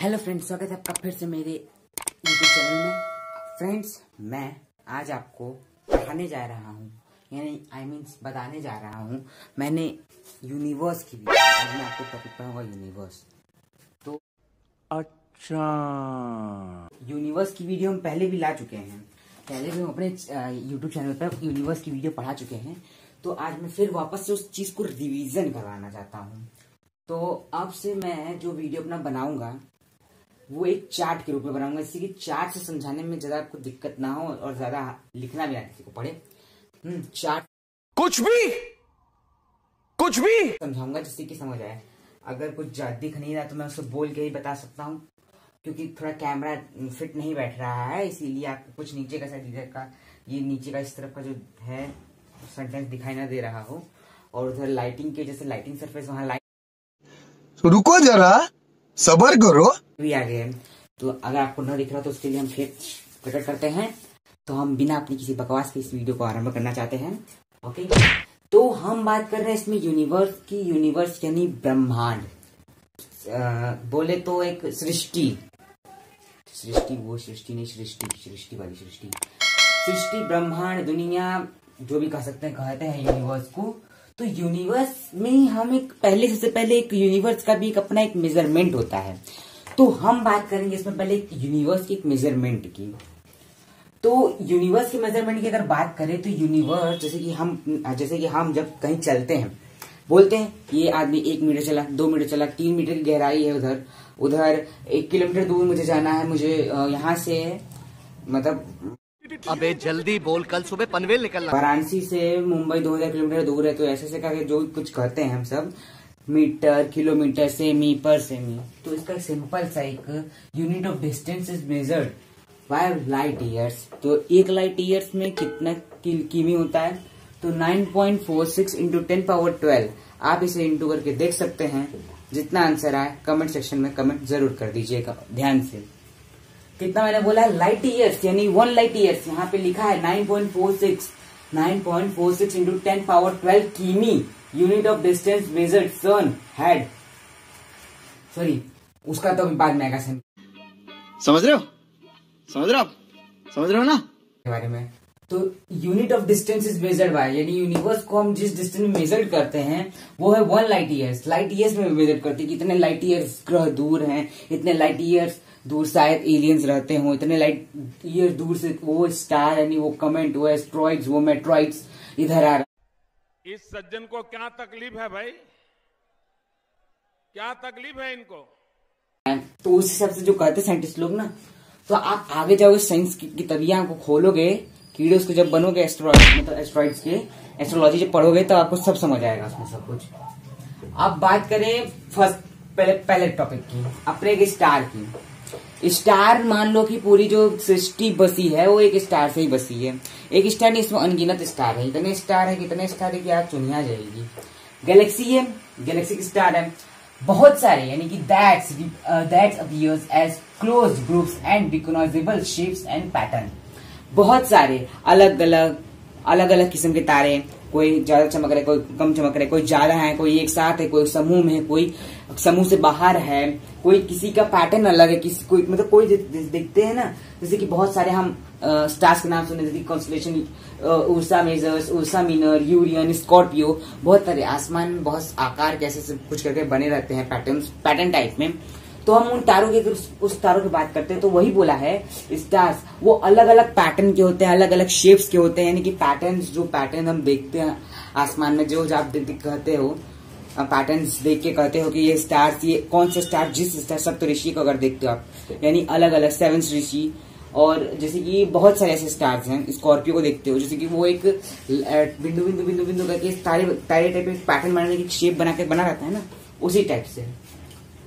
Hello friends, स्वागत है आपका फिर से मेरे यूट्यूब चैनल में। फ्रेंड्स, मैं आज आपको पढ़ाने जा रहा हूँ, यानी बताने जा रहा हूँ मैंने यूनिवर्स की वीडियो। आज मैं आपको टॉपिक पढ़ाऊंगा यूनिवर्स। तो अच्छा, यूनिवर्स की वीडियो हम पहले भी ला चुके हैं, पहले भी हम अपने यूट्यूब चैनल पर यूनिवर्स की वीडियो पढ़ा चुके हैं। तो आज मैं फिर वापस से उस चीज को रिवीजन करवाना चाहता हूँ। तो अब से मैं जो वीडियो अपना बनाऊंगा वो एक चार्ट के रूप में बनाऊंगा, जिससे कि चार्ट से समझाने में ज्यादा आपको दिक्कत ना हो और ज्यादा लिखना भी ना किसी को पड़े। चार्ट कुछ भी समझाऊंगा जिससे कि समझ आए। अगर कुछ दिख नहीं रहा तो मैं उसको बोल के ही बता सकता हूँ, क्योंकि थोड़ा कैमरा फिट नहीं बैठ रहा है, इसीलिए आपको कुछ नीचे का साइड इधर का, ये नीचे का इस तरफ का जो है सेंटेंस दिखाई ना दे रहा हो, और उधर लाइटिंग के जैसे लाइटिंग सरफेस वहां लाइट। रुको जरा, सबर करो। भी आ गए। तो अगर आपको न दिख रहा तो उसके लिए हम फिर प्रकट करते हैं। तो हम बिना अपनी किसी बकवास के इस वीडियो को आरंभ करना चाहते हैं। ओके, तो हम बात कर रहे हैं इसमें यूनिवर्स की। यूनिवर्स यानी ब्रह्मांड, बोले तो एक सृष्टि, वो सृष्टि नहीं, सृष्टि वाली सृष्टि, ब्रह्मांड, दुनिया, जो भी कह सकते हैं, कहते हैं यूनिवर्स को। तो यूनिवर्स में हम सबसे पहले एक यूनिवर्स का भी एक अपना एक मेजरमेंट होता है। तो हम बात करेंगे इसमें पहले एक यूनिवर्स की एक मेजरमेंट की। तो यूनिवर्स के मेजरमेंट की अगर बात करें तो यूनिवर्स जैसे कि हम जब कहीं चलते हैं, बोलते हैं ये आदमी 1 मीटर चला, 2 मीटर चला, 3 मीटर की गहराई है उधर 1 किलोमीटर दूर मुझे जाना है, मुझे यहाँ से मतलब अबे जल्दी बोल, कल सुबह पनवेल निकलना। वाराणसी से मुंबई 2000 किलोमीटर दूर है। तो ऐसे करके जो कुछ कहते हैं हम सब, मीटर, किलोमीटर, सेमी, पर सेमी। तो इसका सिंपल सा एक unit of distance is measured by light years. तो 1 लाइट ईयर्स में कितना किमी होता है? तो 9.46 इंटू 10 पावर 12। आप इसे इंटू करके देख सकते हैं। जितना आंसर आए कमेंट सेक्शन में कमेंट जरूर कर दीजिएगा ध्यान से। कितना मैंने बोला? लाइट ईयर्स, यानी 1 लाइट ईयर्स। यहाँ पे लिखा है 9.46 इंटू 10 पावर 12 किमी, unit of distance measured sun had. Sorry, उसका तो बाद में आएगा समझ रहे हो ना के बारे में। तो unit of distance is measured by, यानी यूनिवर्स को हम जिस डिस्टेंस में मेजर करते हैं वो है 1 लाइट ईयर्स। लाइट ईयर्स में मेजर करते हैं कितने लाइट ईयर्स ग्रह दूर हैं, इतने लाइट ईयर्स दूर शायद एलियंस रहते हो, इतने लाइट ईयर दूर से वो स्टार, यानी वो कमेंट, वो एस्ट्रॉइड्स, वो मेट्रॉइड्स इधर आ रहा। इस सज्जन को क्या तकलीफ है भाई? क्या तकलीफ है इनको? तो उस हिसाब से जो कहते हैं साइंटिस्ट लोग ना, तो आप आगे जाओगे साइंस की तबिया को खोलोगे, कीड़े उसके जब बनोगे, एस्ट्रॉइड्स के एस्ट्रोलॉजी जब पढ़ोगे तो आपको सब समझ आएगा उसमें सब कुछ। अब बात करें पहले टॉपिक की, अपने एक स्टार की। स्टार मान लो कि पूरी जो सृष्टि बसी है वो एक स्टार से ही बसी है। एक स्टार नहीं, इसमें अनगिनत स्टार है। कितने स्टार है कि आप चुनिया जाएगी। गैलेक्सी है, गैलेक्सी के स्टार है बहुत सारे, यानी कि that's appears as close groups and recognizable shapes and pattern. बहुत सारे अलग अलग किस्म के तारे, कोई ज्यादा चमक रहे, कोई कम चमक रहे, कोई ज्यादा है, कोई एक साथ है, कोई समूह में है, कोई समूह से बाहर है, कोई किसी का पैटर्न अलग है, कोई देखते हैं ना, जैसे कि बहुत सारे हम स्टार्स के नाम सुने, जैसे constellation, Ursa measures, Ursa मिनर, यूरियन, Scorpio, बहुत सारे आसमान में बहुत आकार कैसे कुछ करके बने रहते हैं पैटर्न टाइप में। तो हम उन तारों की, उस तारों की बात करते हैं तो वही बोला है स्टार्स वो अलग अलग पैटर्न के होते हैं, अलग अलग शेप्स के होते हैं, यानी कि जो पैटर्न हम देखते हैं आसमान में, जो आप कहते हो पैटर्न्स देख के कहते हो कि ये स्टार्स, ये कौन सा स्टार, जिस स्टार सप्तऋषि को अगर देखते हो आप, यानी अलग अलग 7 ऋषि, और जैसे कि बहुत सारे ऐसे स्टार्स हैं। स्कॉर्पियो को देखते हो, जैसे कि वो एक बिंदु करके तारे टाइप में पैटर्न बनाने की शेप बना रहता है ना, उसी टाइप से।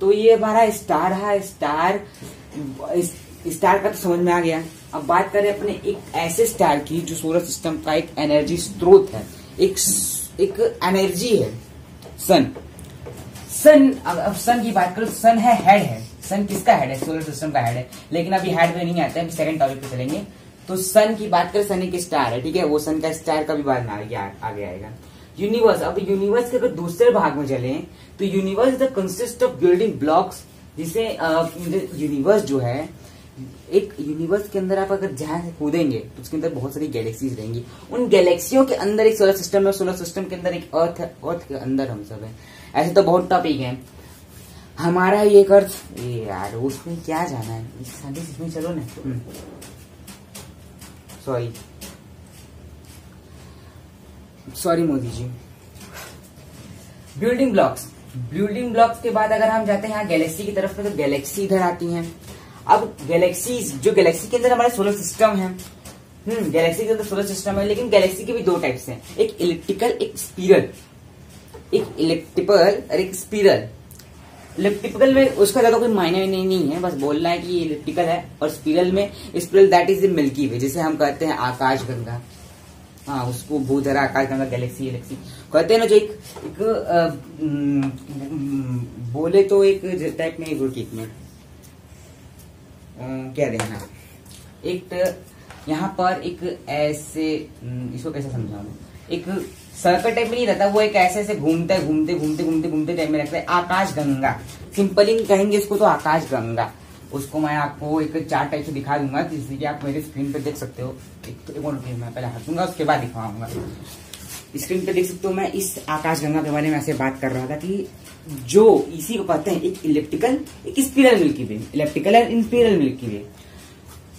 तो ये हमारा स्टार है। स्टार का तो समझ में आ गया। अब बात करें अपने एक ऐसे स्टार की जो सोलर सिस्टम का एक एनर्जी स्रोत है, एक एनर्जी है, सन। अब सन की बात करो, सन है, हेड है। सन किसका हेड है? सोलर सिस्टम का हेड है। लेकिन अभी हेड पे नहीं आता है, सेकंड टॉपिक पे चलेंगे। तो सन की बात करें, सन एक स्टार है, ठीक है, वो सन का स्टार का भी बाद में आगे आएगा। यूनिवर्स, अब यूनिवर्स के अगर दूसरे भाग में चले तो universe the consist of building blocks जिसे यूनिवर्स जो है, एक यूनिवर्स के अंदर आप अगर ध्यान से कूदेंगे तो उसके अंदर बहुत सारी गैलेक्सीज रहेंगी। उन गैलेक्सियों के अंदर एक सोलर सिस्टम है, सोलर सिस्टम के अंदर एक अर्थ है, अर्थ के अंदर हम सब है। ऐसे तो बहुत टॉपिक है हमारा ये अर्थ। ये यार उसमें क्या जाना है, इसमें चलो ना। Sorry Modi ji. Building blocks के बाद अगर हम जाते हैं यहाँ गैलेक्सी की तरफ में, तो गैलेक्सी इधर आती हैं। अब गैलेक्सीज, जो गैलेक्सी के अंदर हमारे सोलर सिस्टम है, गैलेक्सी के अंदर सोलर सिस्टम है, लेकिन गैलेक्सी के भी दो टाइप्स हैं, एक इलिप्टिकल, एक स्पिरल। एक इलिप्टिकल और एक स्पिरल। इलिप्टिकल में उसका ज्यादा कोई मायने नहीं है, बस बोलना है कि ये इलिप्टिकल है। और स्पिरल में, स्पिरल दैट इज मिल्की वे, जिसे हम कहते हैं आकाश गंगा। हाँ, उसको भूधरा आकाश गंगा गैलेक्सी कहते हैं ना। जो एक बोले तो एक टाइप में क्या देना, एक यहाँ पर एक ऐसे, इसको कैसे समझाऊं, एक सर्कल टाइप में नहीं रहता, वो एक ऐसे घूमते टाइप में रहता है। आकाश गंगा सिंपली कहेंगे इसको, तो आकाश गंगा। उसको मैं आपको एक चार्ट टाइप से दिखा दूंगा, जिससे कि आप मेरे स्क्रीन पे देख सकते हो। एक मैं पहले हटूंगा, उसके बाद दिखाऊंगा। स्क्रीन पे देख सकते हो, मैं इस आकाश गंगा के बारे में ऐसे बात कर रहा था कि जो इसी को कहते हैं एक इलिप्टिकल, एक spiral milky way. Elliptical and spiral milky way.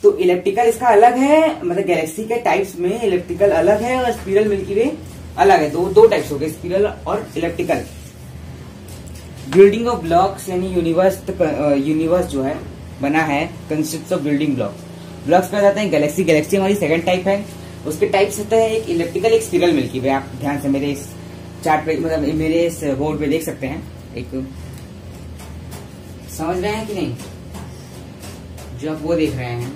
तो इलिप्टिकल इसका अलग है, मतलब गैलेक्सी के टाइप्स में इलिप्टिकल अलग है और स्पिरल मिल्की वे अलग है। दो टाइप्स हो गए, स्पिरल और इलिप्टिकल। बिल्डिंग ऑफ ब्लॉक्स यानी यूनिवर्स जो है बना है कंसिस्ट ऑफ बिल्डिंग ब्लॉक्स में जाते हैं गैलेक्सी हमारी सेकंड टाइप है। उसके टाइप्स होता है एक इलिप्टिकल, एक स्पिरल मिल्की वे। आप ध्यान से मेरे इस चार्ट पे, मतलब मेरे इस बोर्ड पे देख सकते हैं। एक समझ रहे हैं कि नहीं, जो आप वो देख रहे हैं,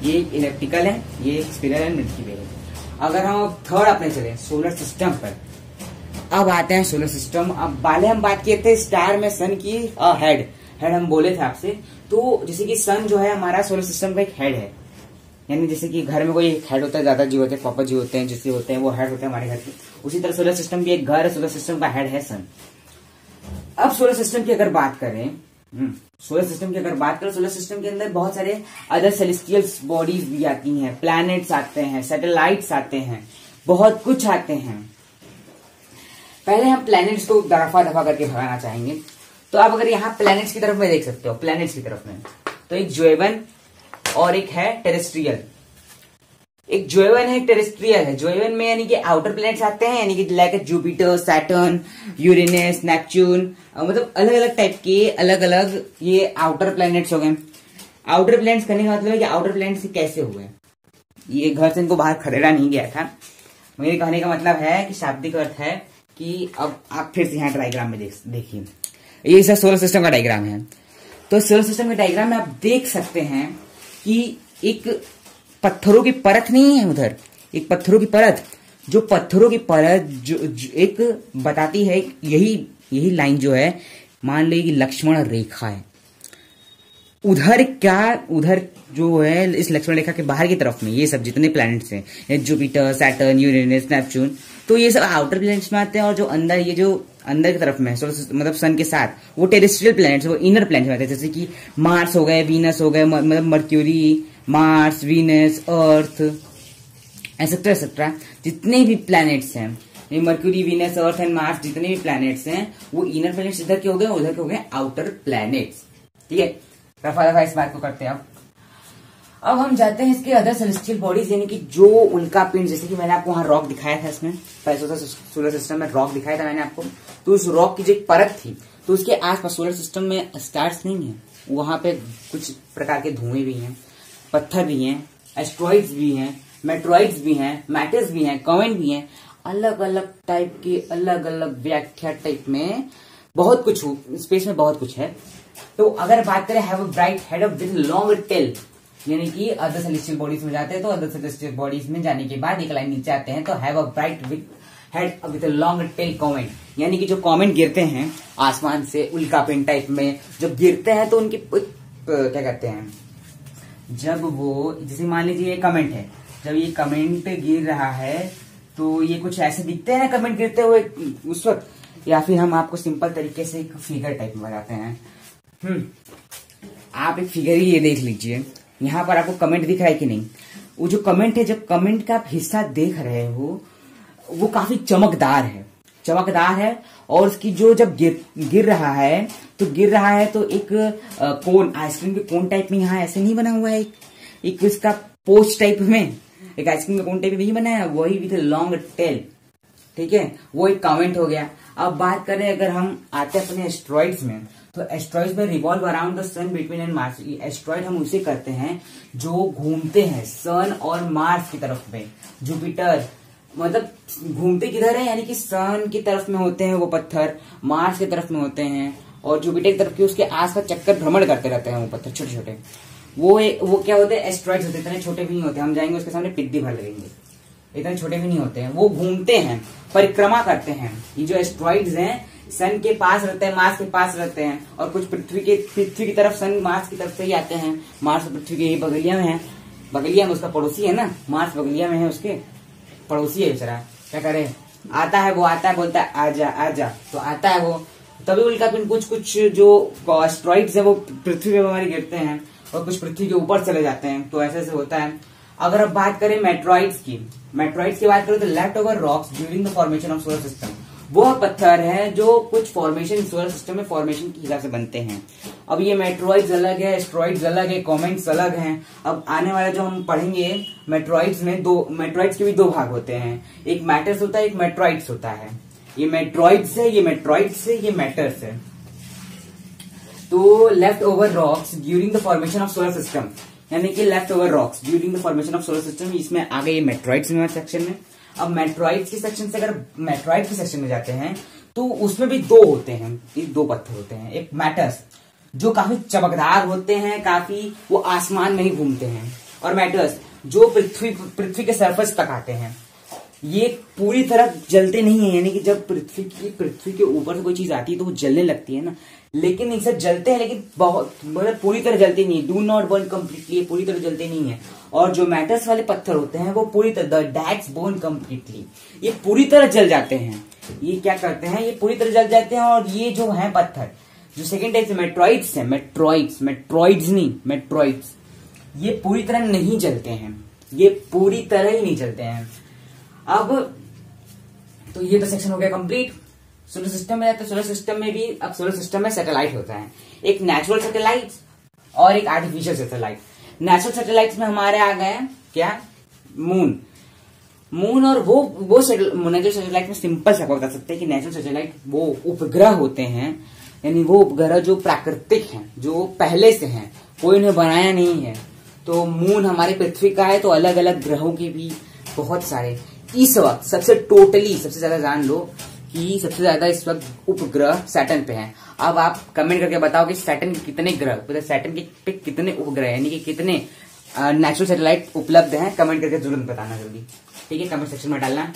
ये एक इलिप्टिकल है, ये एक स्पिरल एंड मिल्की वे है। अगर हम थर्ड अपने चले सोलर सिस्टम पर, अब आते हैं सोलर सिस्टम। अब पहले हम बात किए थे स्टार में सन की हेड हम बोले थे आपसे। तो जैसे कि सन जो है हमारा सोलर सिस्टम का एक हेड है, यानी जैसे कि घर में कोई एक हेड होता है, दादा जी होते हैं, पापा जी होते हैं, जिससे होते हैं वो हेड होते हैं हमारे घर के। उसी तरह सोलर सिस्टम भी एक घर है, सोलर सिस्टम का हेड है सन। अब सोलर सिस्टम की अगर बात करें, सोलर सिस्टम के अंदर बहुत सारे अदर सेलेस्टियल बॉडीज भी आती हैं, प्लैनेट्स आते हैं, सैटेलाइट्स आते हैं, बहुत कुछ आते हैं। पहले हम प्लैनेट्स को दफा करके भगाना चाहेंगे। तो आप अगर यहाँ प्लैनेट्स की तरफ में देख सकते हो, प्लैनेट्स की तरफ में, तो एक जोएवन और एक है टेरेस्ट्रियल। एक जोएवन है, टेरेस्ट्रियल है। जोएवन में यानी कि आउटर प्लैनेट्स आते हैं, यानी कि like Jupiter, Saturn, Uranus, Neptune, मतलब अलग अलग टाइप के अलग अलग ये आउटर प्लैनेट्स हो गए। आउटर प्लैनेट्स करने का मतलब है कि आउटर प्लैनेट्स कैसे हुए। ये घर से इनको बाहर खदेड़ा नहीं गया था। मेरे कहने का मतलब है कि शाब्दिक अर्थ है कि अब आप फिर से यहाँ डायग्राम में देखिए, ये सोलर सिस्टम का डायग्राम है। तो सोलर सिस्टम के डायग्राम में आप देख सकते हैं कि एक पत्थरों की परत नहीं है उधर, एक पत्थरों की परत, जो पत्थरों की परत जो एक बताती है, यही लाइन जो है, मान लीजिए कि लक्ष्मण रेखा है। उधर जो है इस लक्ष्मण रेखा के बाहर की तरफ में ये सब जितने प्लैनेट्स हैं, जुपिटर, सैटर्न, यूरेनस, नेपच्यून, तो ये सब आउटर प्लैनेट्स में आते हैं। और जो अंदर, ये जो अंदर की तरफ में मतलब सन के साथ, वो टेरेस्ट्रियल प्लैनेट्स, वो इनर प्लैनेट्स में आते हैं। जैसे कि मार्स हो गए, वीनस हो गए, मतलब मर्क्यूरी, मार्स, वीनस, अर्थ, एक्सेट्रा जितने भी प्लैनेट्स हैं, mercury, Venus, earth and Mars, जितने भी प्लैनेट्स हैं, वो इनर प्लैनेट्स इधर के हो गए, उधर के हो गए आउटर प्लैनेट्स। ठीक है, रफा इस बात को करते हैं। अब हम जाते हैं इसके अदर सेलेस्टियल बॉडीज, यानी कि जो उनका पिंड, जैसे कि मैंने आपको वहां रॉक दिखाया था, इसमें सोलर सिस्टम में रॉक दिखाया था मैंने आपको। तो उस रॉक की जो एक परत थी, तो उसके आसपास सोलर सिस्टम में स्टार्स नहीं है, वहां पे कुछ प्रकार के धुएं भी हैं, पत्थर भी हैं, एस्ट्रॉइड्स भी हैं, मेट्रॉइड्स भी हैं, मैटर्स भी हैं, कॉमेट भी हैं, अलग अलग टाइप के, अलग अलग व्याख्या टाइप में बहुत कुछ, स्पेस में बहुत कुछ है। तो अगर बात करें have a bright head with long tail, यानी कि अदर सेलेस्टियल बॉडीज में जाते हैं, तो अदर सेलेस्टियल बॉडीज में जाने के बाद एक लाइन नीचे आते हैं, तो have a bright head with long tail comet, यानी कि जो कॉमेट गिरते हैं आसमान से उल्का पिंड टाइप में जब गिरते हैं, तो उनकी क्या कहते हैं, जब वो, जैसे मान लीजिए ये कमेंट है, जब ये कमेंट गिर रहा है तो ये कुछ ऐसे दिखते हैं ना कमेंट गिरते हुए उस वक्त, या फिर हम आपको सिंपल तरीके से एक फिगर टाइप में बताते हैं। आप एक फिगर ही ये देख लीजिए, यहाँ पर आपको कमेंट दिख रहा है कि नहीं। वो जो कमेंट है, जब कमेंट का आप हिस्सा देख रहे हो वो काफी चमकदार है और उसकी जो जब गिर रहा है तो एक कोन, आइसक्रीम के कोन टाइप में यहाँ ऐसे नहीं बना हुआ है, एक इसका पोच टाइप में, एक आइसक्रीम का कोन टाइप में नहीं बना है, वही विथ लॉन्ग टेल। ठीक है, वो एक कमेंट हो गया। अब बात करें अगर हम आते हैं अपने एस्ट्रॉइड्स में, तो एस्ट्रॉइड्स में revolve around the sun between and Mars. Asteroid हम उसे करते हैं जो घूमते हैं सन और मार्स की तरफ में। जुपिटर मतलब घूमते किधर है, यानी कि सन की तरफ में होते हैं वो पत्थर, मार्स की तरफ में होते हैं, और जुपिटर की तरफ के उसके आसपास चक्कर भ्रमण करते रहते हैं वो पत्थर छोटे छोटे। वो क्या होते हैं, एस्ट्रॉइड्स होते हैं। इतने छोटे भी नहीं होते, हम जाएंगे उसके सामने पिद्दी भर लगेंगे, इतने छोटे भी नहीं होते हैं। वो घूमते हैं, परिक्रमा करते हैं। ये जो एस्ट्रॉइड्स हैं सन के पास रहते हैं, मार्स के पास रहते हैं, और कुछ पृथ्वी की तरफ, सन मार्स की तरफ से ही आते हैं। मार्स पृथ्वी के बगलिया में है, बगलिया में उसका पड़ोसी है ना, मार्स बगलिया में है, उसके पड़ोसी है बेचारा। क्या करे, आता है बोलता है आजा आजा, तो आता है वो। तभी उल्का पिंड कुछ जो एस्ट्रॉइड्स है वो पृथ्वी पे हमारे गिरते हैं और कुछ पृथ्वी के ऊपर चले जाते हैं, तो ऐसे होता है। अगर अब बात करें मेट्रॉइड्स की बात करें तो left over rocks during the formation of solar system, वो पत्थर है जो कुछ फॉर्मेशन सोलर सिस्टम में फॉर्मेशन के हिसाब से बनते हैं। अब ये मेट्रॉइड्स अलग है, एस्ट्रॉइड्स अलग है, कॉमेट्स अलग हैं। अब आने वाला जो हम पढ़ेंगे मेट्रॉइड्स में, मेट्रॉइड्स के भी दो भाग होते हैं, एक मैटर्स होता है, एक मेट्रॉइड्स होता है। ये मेट्रॉइड्स है, ये मेट्रॉइड्स है, ये मैटर्स है। तो left over rocks during the formation of solar system, यानी कि left over rocks during the formation of solar system, इसमें आ गए मेट्रॉइड्स में सेक्शन में। अब मेट्रॉइड्स के सेक्शन से अगर मेट्रॉइड के सेक्शन में जाते हैं तो उसमें भी दो होते हैं, ये दो पत्थर होते हैं। एक मैटर्स जो काफी चमकदार होते हैं, काफी वो आसमान में ही घूमते हैं, और मैटर्स जो पृथ्वी के सरफेस तक आते हैं। ये पूरी तरह जलते नहीं है, यानी कि जब पृथ्वी के ऊपर से कोई चीज आती है तो वो जलने लगती है ना, लेकिन इनसे जलते हैं, लेकिन बहुत मतलब पूरी तरह जलते नहीं है। डू नॉट बर्न कम्प्लीटली, पूरी तरह जलते नहीं है। और जो मैटर्स वाले पत्थर होते हैं वो पूरी तरह दैट्स बर्न कम्प्लीटली, ये पूरी तरह जल जाते हैं। ये क्या करते हैं, ये पूरी तरह जल जाते हैं। और ये जो है पत्थर, जो सेकेंड टाइप से मेट्रॉइड्स है, मेट्रॉइड्स नहीं, मेट्रॉइड्स, ये पूरी तरह नहीं जलते हैं, ये पूरी तरह ही नहीं जलते हैं। अब तो ये तो सेक्शन हो गया कंप्लीट। सोलर सिस्टम में जाते, सोलर सिस्टम में भी, अब सोलर सिस्टम में सैटेलाइट होता है, एक नेचुरल सैटेलाइट और एक आर्टिफिशियल सैटेलाइट। नेचुरल सैटेलाइट्स में हमारे आ गए क्या, मून और वो नेचुरल सैटेलाइट में सिंपल सा बता सकते हैं कि नेचुरल सैटेलाइट वो उपग्रह होते हैं, यानी वो उपग्रह जो प्राकृतिक हैं, जो पहले से हैं, कोई उन्हें बनाया नहीं है। तो मून हमारे पृथ्वी का है, तो अलग अलग ग्रहों के भी बहुत सारे। इस वक्त सबसे ज्यादा जान लो कि सबसे ज्यादा इस वक्त उपग्रह सैटर्न पे हैं। अब आप कमेंट करके बताओ कि सैटर्न के कितने ग्रह, मतलब सैटर्न पे कितने उपग्रह, यानी कि कितने नेचुरल सैटेलाइट उपलब्ध हैं, कमेंट करके जरूर बताना जल्दी। ठीक है, कमेंट सेक्शन में डालना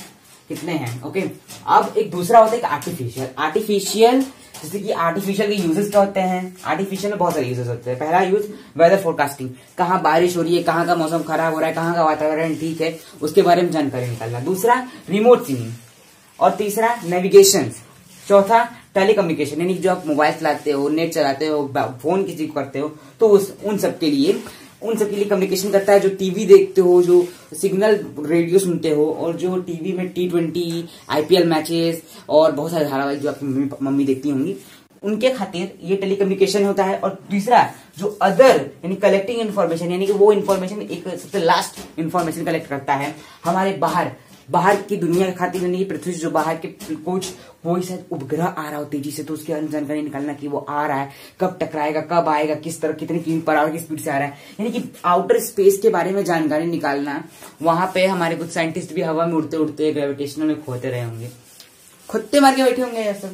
कितने हैं। ओके, अब एक दूसरा होता है आर्टिफिशियल, जैसे कि आर्टिफिशियल के यूजेस क्या होते हैं। आर्टिफिशियल में बहुत सारे यूजेस होते हैं। पहला यूज वेदर फोरकास्टिंग, कहाँ बारिश हो रही है, कहाँ का मौसम खराब हो रहा है, कहाँ का वातावरण ठीक है, उसके बारे में जानकारी निकालना। दूसरा रिमोट सीइंग, और तीसरा नेविगेशन, चौथा टेलीकम्युनिकेशन, यानी जो आप मोबाइल चलाते हो, नेट चलाते हो, फोन किसी को करते हो, तो उन सब के लिए कम्युनिकेशन करता है। जो टीवी देखते हो, जो सिग्नल रेडियो सुनते हो, और जो टीवी में T20 IPL मैचेस और बहुत सारे धारावाहिक जो आपकी मम्मी देखती होंगी, उनके खातिर ये टेलीकम्युनिकेशन होता है। और तीसरा जो अदर, यानी कलेक्टिंग इन्फॉर्मेशन, यानी कि वो इन्फॉर्मेशन एक सबसे लास्ट इन्फॉर्मेशन कलेक्ट करता है हमारे बाहर की दुनिया के खातिर, यानी पृथ्वी से जो बाहर के कोई शायद उपग्रह आ रहा हो तेजी से, तो उसकी जानकारी निकालना कि वो आ रहा है, कब टकराएगा, कब आएगा, किस तरह, कितनी किलोमीटर पर आवर की स्पीड से आ रहा है, यानी कि आउटर स्पेस के बारे में जानकारी निकालना। वहां पे हमारे कुछ साइंटिस्ट भी हवा में उड़ते उड़ते ग्रेविटेशनल में खोते रहे होंगे, खुत्ते मार के बैठे होंगे, ऐसा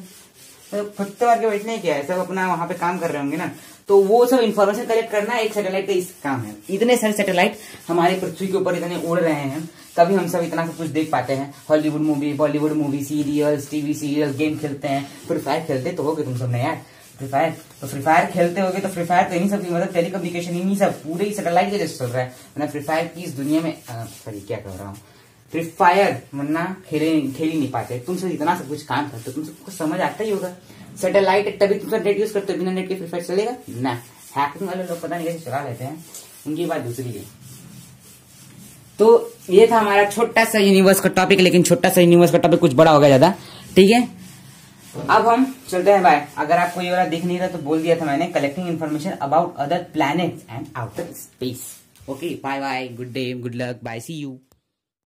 खुत्ते मार के बैठने क्या है, सब अपना वहां पे काम कर रहे होंगे ना। तो वो सब इन्फॉर्मेशन कलेक्ट करना एक सैटेलाइट का इस काम है। इतने सारे सैटेलाइट हमारे पृथ्वी के ऊपर इतने उड़ रहे हैं, तभी हम सब इतना सब कुछ देख पाते हैं। Hollywood movie, Bollywood movie, serials, TV serial, game खेलते हैं। फ्री फायर खेलते तो होगे तुम सब ने यार, फ्री फायर खेलते होगे, तो फ्री फायर तो इन्हीं सब की मतलब टेलीकम्युनिकेशन इन्हीं सब पूरे ही सैटेलाइट के जैसे चल रहा है। मतलब फ्री फायर की इस दुनिया में सॉरी क्या कह रहा हूँ, फ्री फायर वरना खेल ही नहीं पाते। तुम सब इतना सब कुछ काम करते हो, तुम सबको समझ आता ही होगा। सैटेलाइट तभी तुम नेट यूज करते हो, बिना नेट के फ्री फायर चलेगा ना। हैकिंग वाले लोग पता नहीं कैसे चला लेते हैं, उनकी बात दूसरी है। तो ये था हमारा छोटा सा यूनिवर्स का टॉपिक, लेकिन छोटा सा यूनिवर्स का टॉपिक कुछ बड़ा हो गया ज्यादा, ठीक है। अब हम चलते हैं बाय। अगर आपको ये वाला दिख नहीं रहा तो बोल दिया था मैंने, collecting information about other planets and outer space. Okay, bye bye, good day, good luck, bye, see you.